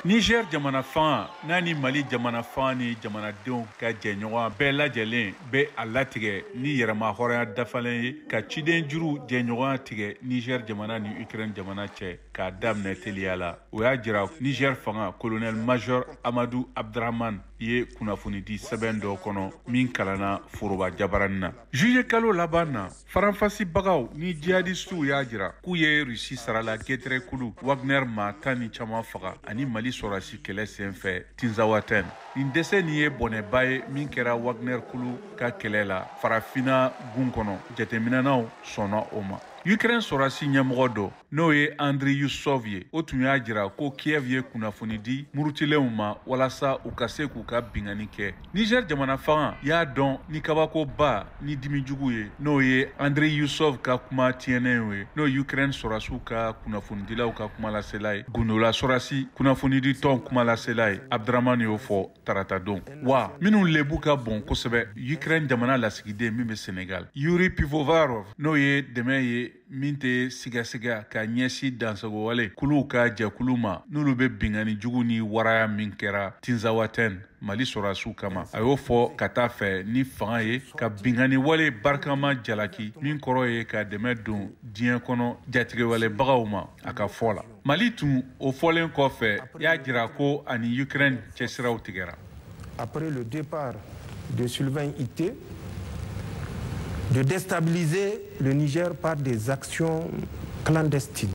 Niger jamana fan nani Mali jamana fan ni jamanadenw ka jɛɲɔgɔn bɛɛ lajɛlen bɛ a latigɛ ni yɛrɛma hɔrɔnya dafalen ye ka ciden juru jɛɲɔgɔn tigɛ Niger jamana ni Ukraine jamana cɛ k'a daminɛ teliya la. O y'a jira Niger fanga colonel major Amadou Abdraman ye kunnafoni di sɛbɛn dɔ kɔnɔ min kalanna foroba jabarani na. Juillet kalo laban na faranfasibagaw ni jihadistuw y'a jira k'u ye Rusi sarala Getrekulu Wagner ma tan ni caman faga ani Mali sɔrɔsi kɛlɛ senfɛ Tinzawatène. Nin dɛsɛ nin ye bɔnɛba ye min kɛra Wagner kulu ka kɛlɛ la farafina gun kɔnɔ. Jateminɛnaw sɔnna o ma. Ukraine sɔrɔsi ɲɛmɔgɔ dɔ n'o ye Andriy Yusov ye o tun y'a jira ko Kiev ye kunnafoni di murutilenw ma walasa u ka se k'u ka bingani kɛ. Niger jamana fanga y'a dɔn ni kabakoba ni dimijugu ye n'o ye Andriy Yusov ka kuma tiɲɛnenw ye n'o Ukraine sɔrɔsiw ka kunnafonidilaw ka kuma lasela ye. Gundola sɔrɔsi kunnafonidi tɔn kuma lasela ye Abdraman y'o fɔ tarata don. Wa minnu lebu ka bon kosɛbɛ Ukraine jamana lasigiden min bɛ Senegal Yuri Pivovarov n'o ye dɛmɛ ye min tɛ sigasiga ka ɲɛsi dansagowale kuluw ka jɛkulu ma n'olu bɛ bingani jugu ni waraya min kɛra Tinzawatène Mali sɔrɔsiw kama. A y'o fɔ ka taa fɛ ni fanga ye ka bingani wale barikama jalaki min kɔrɔ ye ka dɛmɛ don diɲɛ kɔnɔ jatigɛwalebagaw ma a ka fɔ la. Mali tun o fɔlen kɔfɛ y'a jira ko ani Ukraine cɛsiraw tigɛra. Après le départ de Sylvain Ité, de déstabiliser le Niger par des actions clandestines.